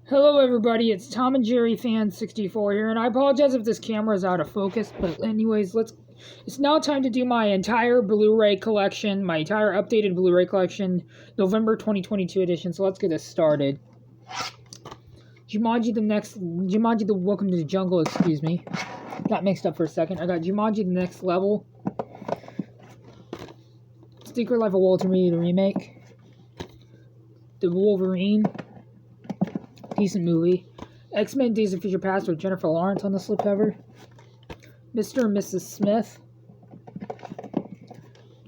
Hello everybody, it's Tom and Jerry Fan 64 here, and I apologize if this camera is out of focus, but anyways, it's now time to do my entire Blu-ray collection, my entire updated Blu-ray collection, November 2022 edition, so let's get this started. Jumanji the Welcome to the Jungle, excuse me. Got mixed up for a second. I got Jumanji the Next Level, Secret Life of Walter Mitty the remake, The Wolverine, decent movie. X-Men Days of Future Past with Jennifer Lawrence on the slipcover. Mr. and Mrs. Smith.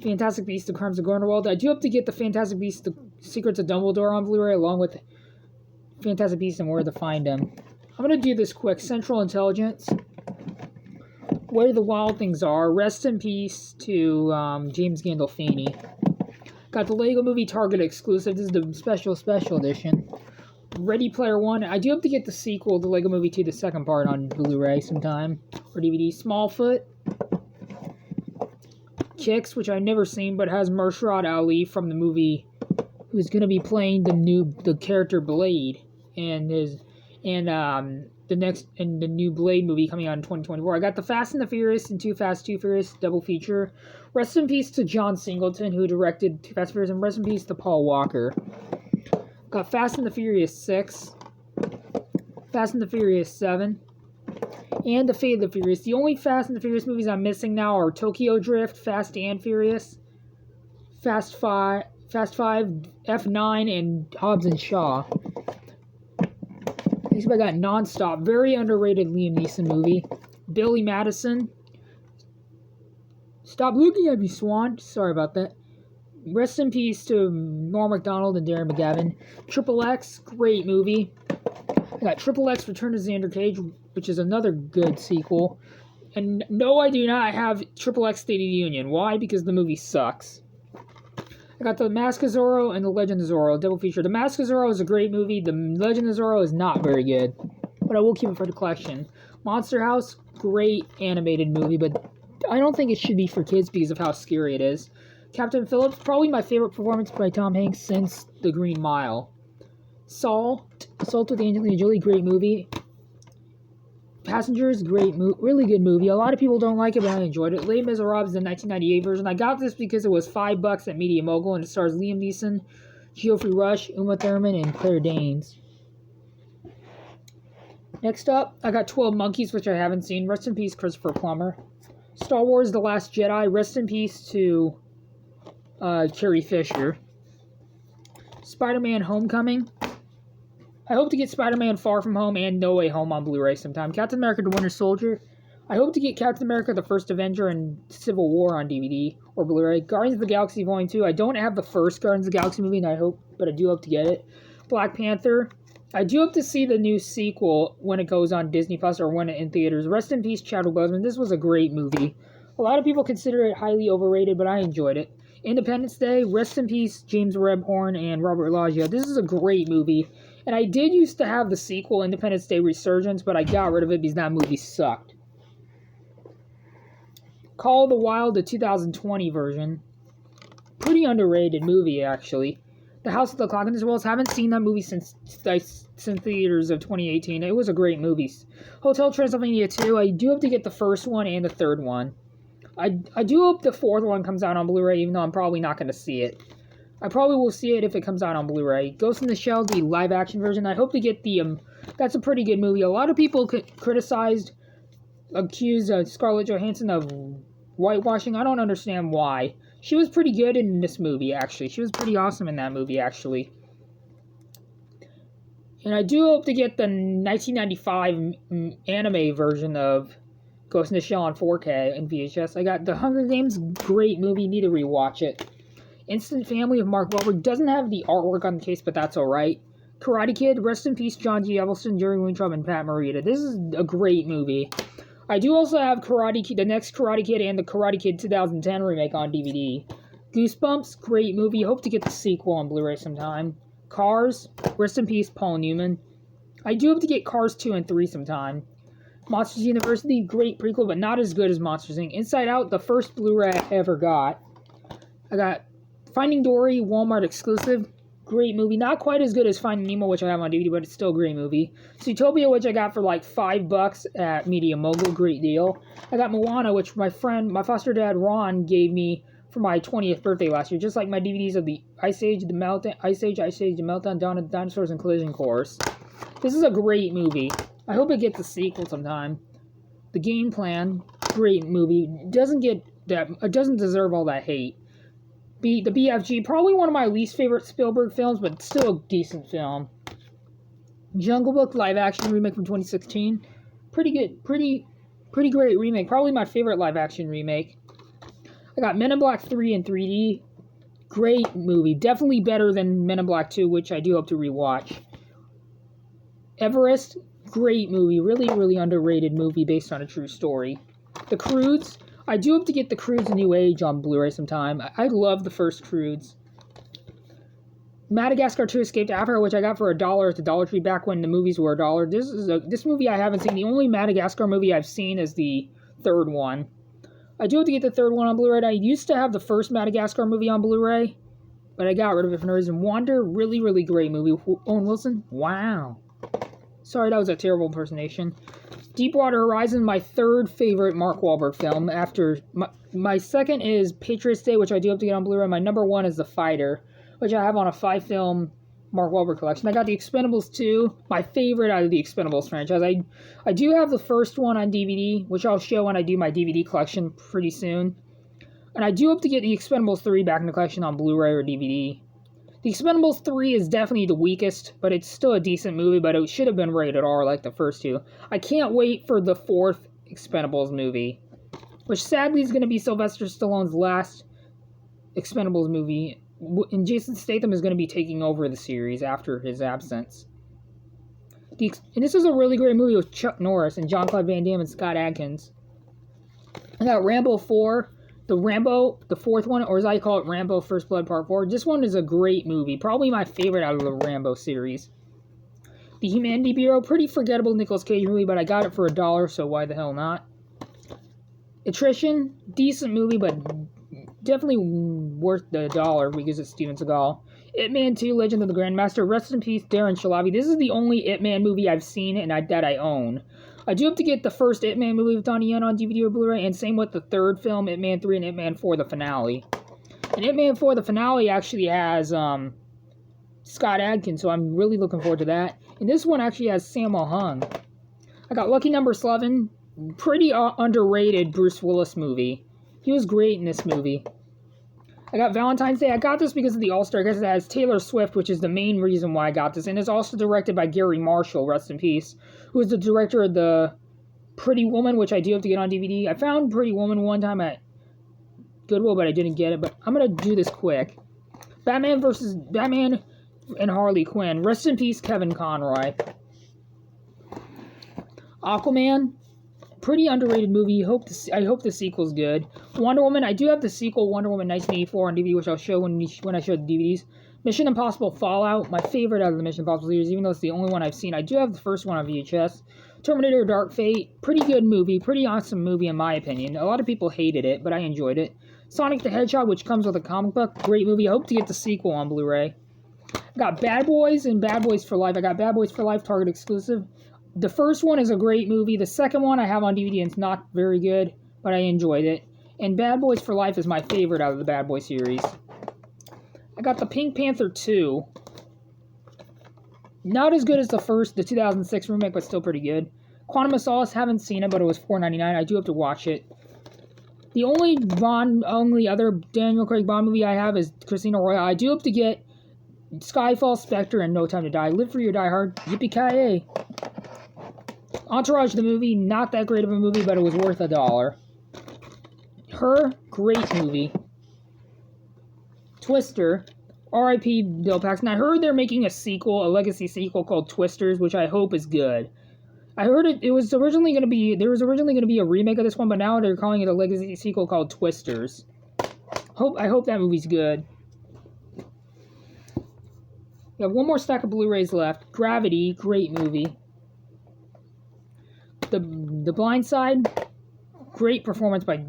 Fantastic Beasts: The Crimes of Grindelwald. I do hope to get the Fantastic Beasts: The Secrets of Dumbledore on Blu-ray along with Fantastic Beasts and Where to Find Them. I'm going to do this quick. Central Intelligence. Where the Wild Things Are. Rest in peace to James Gandolfini. Got the Lego Movie Target exclusive. This is the special edition. Ready Player One. I do hope to get the sequel, the Lego Movie 2, the second part on Blu-ray sometime, or DVD. Smallfoot. Kicks, which I've never seen, but has Mahershala Ali from the movie, who's going to be playing the character Blade, and the new Blade movie coming out in 2024. I got the Fast and the Furious and Too Fast, Too Furious double feature. Rest in peace to John Singleton, who directed Too Fast and Furious, and rest in peace to Paul Walker. Got Fast and the Furious 6, Fast and the Furious 7, and The Fate of the Furious. The only Fast and the Furious movies I'm missing now are Tokyo Drift, Fast and Furious, Fast 5, F9, and Hobbs and Shaw. Next I got Nonstop, very underrated Liam Neeson movie. Billy Madison. Stop looking at me, Swan. Sorry about that. Rest in peace to Norm Macdonald and Darren McGavin. Triple X, great movie. I got Triple X Return to Xander Cage, which is another good sequel. And no, I do not have Triple X State of the Union. Why? Because the movie sucks. I got The Mask of Zorro and The Legend of Zorro, double feature. The Mask of Zorro is a great movie. The Legend of Zorro is not very good, but I will keep it for the collection. Monster House, great animated movie, but I don't think it should be for kids because of how scary it is. Captain Phillips, probably my favorite performance by Tom Hanks since The Green Mile. Salt with Angelina Jolie, great movie. Passengers, really good movie. A lot of people don't like it, but I enjoyed it. Les Miserables, the 1998 version. I got this because it was $5 at Media Mogul, and it stars Liam Neeson, Geoffrey Rush, Uma Thurman, and Claire Danes. Next up, I got 12 Monkeys, which I haven't seen. Rest in peace, Christopher Plummer. Star Wars: The Last Jedi. Rest in peace to Carrie Fisher. Spider-Man: Homecoming. I hope to get Spider-Man: Far From Home and No Way Home on Blu-ray sometime. Captain America: The Winter Soldier. I hope to get Captain America: The First Avenger and Civil War on DVD or Blu-ray. Guardians of the Galaxy Volume 2. I don't have the first Guardians of the Galaxy movie, but I do hope to get it. Black Panther. I do hope to see the new sequel when it goes on Disney Plus or when it in theaters. Rest in peace, Chadwick Boseman. This was a great movie. A lot of people consider it highly overrated, but I enjoyed it. Independence Day, rest in peace, James Rebhorn and Robert Loggia. This is a great movie. And I did used to have the sequel, Independence Day Resurgence, but I got rid of it because that movie sucked. Call of the Wild, the 2020 version. Pretty underrated movie, actually. The House of the Clock in the Walls. Haven't seen that movie since theaters of 2018. It was a great movie. Hotel Transylvania 2. I do have to get the first one and the third one. I do hope the fourth one comes out on Blu-ray, even though I'm probably not going to see it. I probably will see it if it comes out on Blu-ray. Ghost in the Shell, the live-action version. I hope to get the... that's a pretty good movie. A lot of people accused Scarlett Johansson of whitewashing. I don't understand why. She was pretty good in this movie, actually. She was pretty awesome in that movie, actually. And I do hope to get the 1995 anime version of Ghost in the Shell on 4K and VHS. I got The Hunger Games, great movie, need to rewatch it. Instant Family of Mark Wahlberg, doesn't have the artwork on the case, but that's alright. Karate Kid, rest in peace, John G. Evelson, Jerry Weintraub, and Pat Morita. This is a great movie. I do also have Karate Kid, the next Karate Kid, and the Karate Kid 2010 remake on DVD. Goosebumps, great movie, hope to get the sequel on Blu-ray sometime. Cars, rest in peace, Paul Newman. I do hope to get Cars 2 and 3 sometime. Monsters University, great prequel, but not as good as Monsters Inc. Inside Out, the first Blu-ray I ever got. I got Finding Dory, Walmart exclusive. great movie. Not quite as good as Finding Nemo, which I have on DVD, but it's still a great movie. Zootopia, which I got for like $5 at Media Mogul, great deal. I got Moana, which my foster dad Ron gave me for my 20th birthday last year, just like my DVDs of the Ice Age, the Meltdown, the Meltdown, Dawn of the Dinosaurs, and Collision Course. This is a great movie. I hope it gets a sequel sometime. The Game Plan, great movie. It doesn't deserve all that hate. The BFG, probably one of my least favorite Spielberg films, but still a decent film. Jungle Book live action remake from 2016. Pretty good, pretty great remake. Probably my favorite live action remake. I got Men in Black 3 in 3D. Great movie. Definitely better than Men in Black 2, which I do hope to rewatch. Everest, great movie. Really underrated movie based on a true story. The Croods, I do hope to get The Croods New Age on Blu-ray sometime. I love the first Croods. Madagascar 2 Escape to Africa, which I got for $1 at the Dollar Tree back when the movies were $1. This movie I haven't seen. The only Madagascar movie I've seen is the third one. I do have to get the third one on Blu-ray. I used to have the first Madagascar movie on Blu-ray, but I got rid of it for no reason. Wander, really great movie. Owen Wilson, wow. Sorry, that was a terrible impersonation. Deepwater Horizon, my third favorite Mark Wahlberg film. After my second is Patriots Day, which I do have to get on Blu-ray. My number one is The Fighter, which I have on a 5-film Mark Wahlberg collection. I got The Expendables 2, my favorite out of the Expendables franchise. I do have the first one on DVD, which I'll show when I do my DVD collection pretty soon. And I do hope to get The Expendables 3 back in the collection on Blu-ray or DVD. The Expendables 3 is definitely the weakest, but it's still a decent movie, but it should have been rated R like the first two. I can't wait for the fourth Expendables movie, which sadly is going to be Sylvester Stallone's last Expendables movie, and Jason Statham is going to be taking over the series after his absence. And this is a really great movie with Chuck Norris and Jean-Claude Van Damme and Scott Adkins. I got Rambo 4. The fourth one, or as I call it, Rambo First Blood Part 4. This one is a great movie. Probably my favorite out of the Rambo series. The Humanity Bureau, pretty forgettable Nicolas Cage movie, but I got it for $1, so why the hell not? Attrition, decent movie, but definitely worth the $1 because it's Steven Seagal. Ip Man 2, Legend of the Grandmaster. Rest in peace, Darren Shalavi. This is the only Ip Man movie I've seen and that I own. I do have to get the first Ip Man movie with Donnie Yen on DVD or Blu-ray, and same with the third film, Ip Man 3 and Ip Man 4, the finale. And Ip Man 4, the finale, actually has Scott Adkins, so I'm really looking forward to that. And this one actually has Sammo Hung. I got Lucky Number 11, pretty underrated Bruce Willis movie. He was great in this movie. I got Valentine's Day. I got this because of the All-Star. I guess it has Taylor Swift, which is the main reason why I got this. And it's also directed by Gary Marshall, rest in peace, who is the director of the Pretty Woman, which I do have to get on DVD. I found Pretty Woman one time at Goodwill, but I didn't get it. But I'm going to do this quick. Batman and Harley Quinn. Rest in peace, Kevin Conroy. Aquaman. Pretty underrated movie. I hope the sequel's good. Wonder Woman. I do have the sequel, Wonder Woman 1984, on DVD, which I'll show when I show the DVDs. Mission Impossible Fallout. My favorite out of the Mission Impossible series, even though it's the only one I've seen. I do have the first one on VHS. Terminator Dark Fate. Pretty good movie. Pretty awesome movie in my opinion. A lot of people hated it, but I enjoyed it. Sonic the Hedgehog, which comes with a comic book. Great movie. I hope to get the sequel on Blu-ray. I got Bad Boys and Bad Boys for Life. I got Bad Boys for Life, Target exclusive. The first one is a great movie. The second one I have on DVD and it's not very good, but I enjoyed it. And Bad Boys for Life is my favorite out of the Bad Boy series. I got the Pink Panther 2. Not as good as the 2006 remake, but still pretty good. Quantum of Solace, haven't seen it, but it was $4.99. I do have to watch it. The only other Daniel Craig Bond movie I have is Casino Royale. I do have to get Skyfall, Spectre, and No Time to Die. Live Free or Die Hard. Yippee-ki-yay. Entourage, the movie, not that great of a movie, but it was worth $1. Her, great movie. Twister, R.I.P. Bill Paxton. I heard they're making a legacy sequel called Twisters, which I hope is good. I heard there was originally going to be a remake of this one, but now they're calling it a legacy sequel called Twisters. I hope that movie's good. We have one more stack of Blu-rays left. Gravity, great movie. The Blind Side, great performance by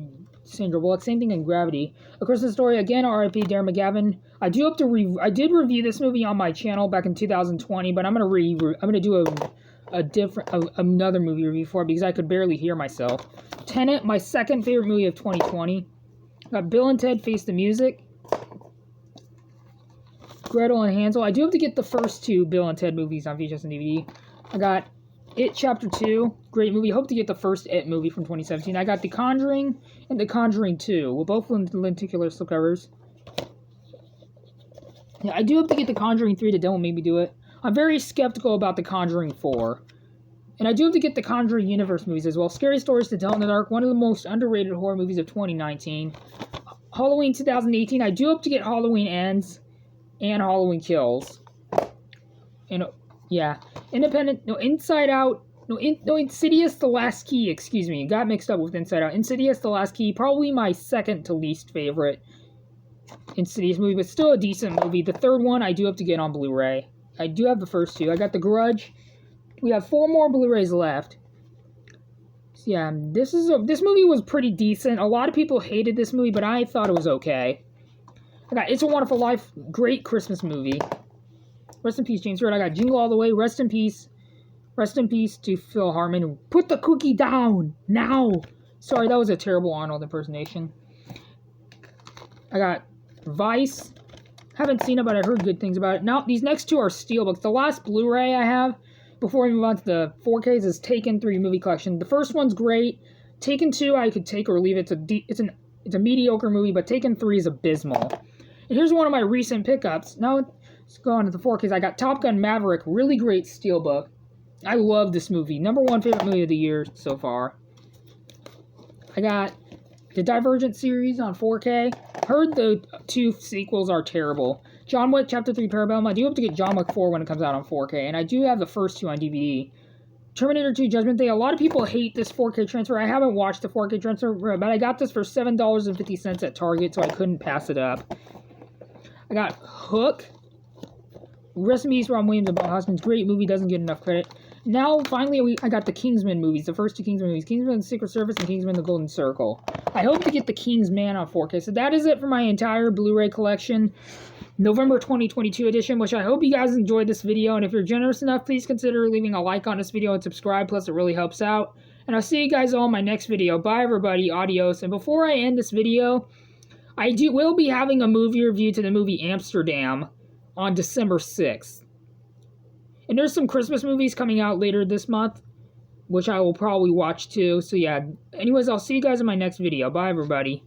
Sandra Bullock. Same thing in Gravity. A Christmas Story, again, R.I.P. Darren McGavin. I did review this movie on my channel back in 2020, but I'm gonna do another movie review for it because I could barely hear myself. Tenet, my second favorite movie of 2020. Got Bill and Ted Face the Music. Gretel and Hansel. I do have to get the first two Bill and Ted movies on VHS and DVD. I got It Chapter 2. Great movie. Hope to get the first It movie from 2017. I got The Conjuring and The Conjuring 2. Well, both lenticular slipcovers. Yeah, I do have to get The Conjuring 3 to Don't Make Me Do It. I'm very skeptical about The Conjuring 4. And I do have to get the Conjuring Universe movies as well. Scary Stories to Tell in the Dark, one of the most underrated horror movies of 2019. Halloween 2018, I do have to get Halloween Ends and Halloween Kills. And, yeah. Inside Out. Insidious The Last Key, excuse me. Got mixed up with Inside Out. Insidious The Last Key, probably my second to least favorite Insidious movie, but still a decent movie. The third one I do have to get on Blu-ray. I do have the first two. I got The Grudge. We have 4 more Blu-rays left. So yeah, this movie was pretty decent. A lot of people hated this movie, but I thought it was okay. I got It's a Wonderful Life, great Christmas movie. Rest in peace, James Stewart. I got Jingle All the Way. Rest in peace. Rest in peace to Phil Hartman. Put the cookie down now. Sorry, that was a terrible Arnold impersonation. I got Vice. Haven't seen it, but I heard good things about it. Now, these next two are steelbooks. The last Blu-ray I have, before we move on to the 4Ks, is Taken 3 movie collection. The first one's great. Taken 2, I could take or leave it. It's a mediocre movie, but Taken 3 is abysmal. And here's one of my recent pickups. Now, let's go on to the 4Ks. I got Top Gun Maverick, really great steelbook. I love this movie. #1 favorite movie of the year so far. I got the Divergent series on 4K. Heard the 2 sequels are terrible. John Wick Chapter 3 Parabellum. I do have to get John Wick 4 when it comes out on 4K. And I do have the first 2 on DVD. Terminator 2 Judgment Day. A lot of people hate this 4K transfer. I haven't watched the 4K transfer, but I got this for $7.50 at Target, so I couldn't pass it up. I got Hook. Rest in peace, Robin Williams and Bob Hoskins. Great movie, doesn't get enough credit. Now, finally, I got the Kingsman movies. The first 2 Kingsman movies. Kingsman: The Secret Service and Kingsman: The Golden Circle. I hope to get the Kingsman on 4K. So that is it for my entire Blu-ray collection. November 2022 edition, which I hope you guys enjoyed this video. And if you're generous enough, please consider leaving a like on this video and subscribe. Plus, it really helps out. And I'll see you guys all in my next video. Bye, everybody. Adios. And before I end this video, I will be having a movie review to the movie Amsterdam on December 6th. And there's some Christmas movies coming out later this month, which I will probably watch too. So yeah, anyways, I'll see you guys in my next video. Bye, everybody.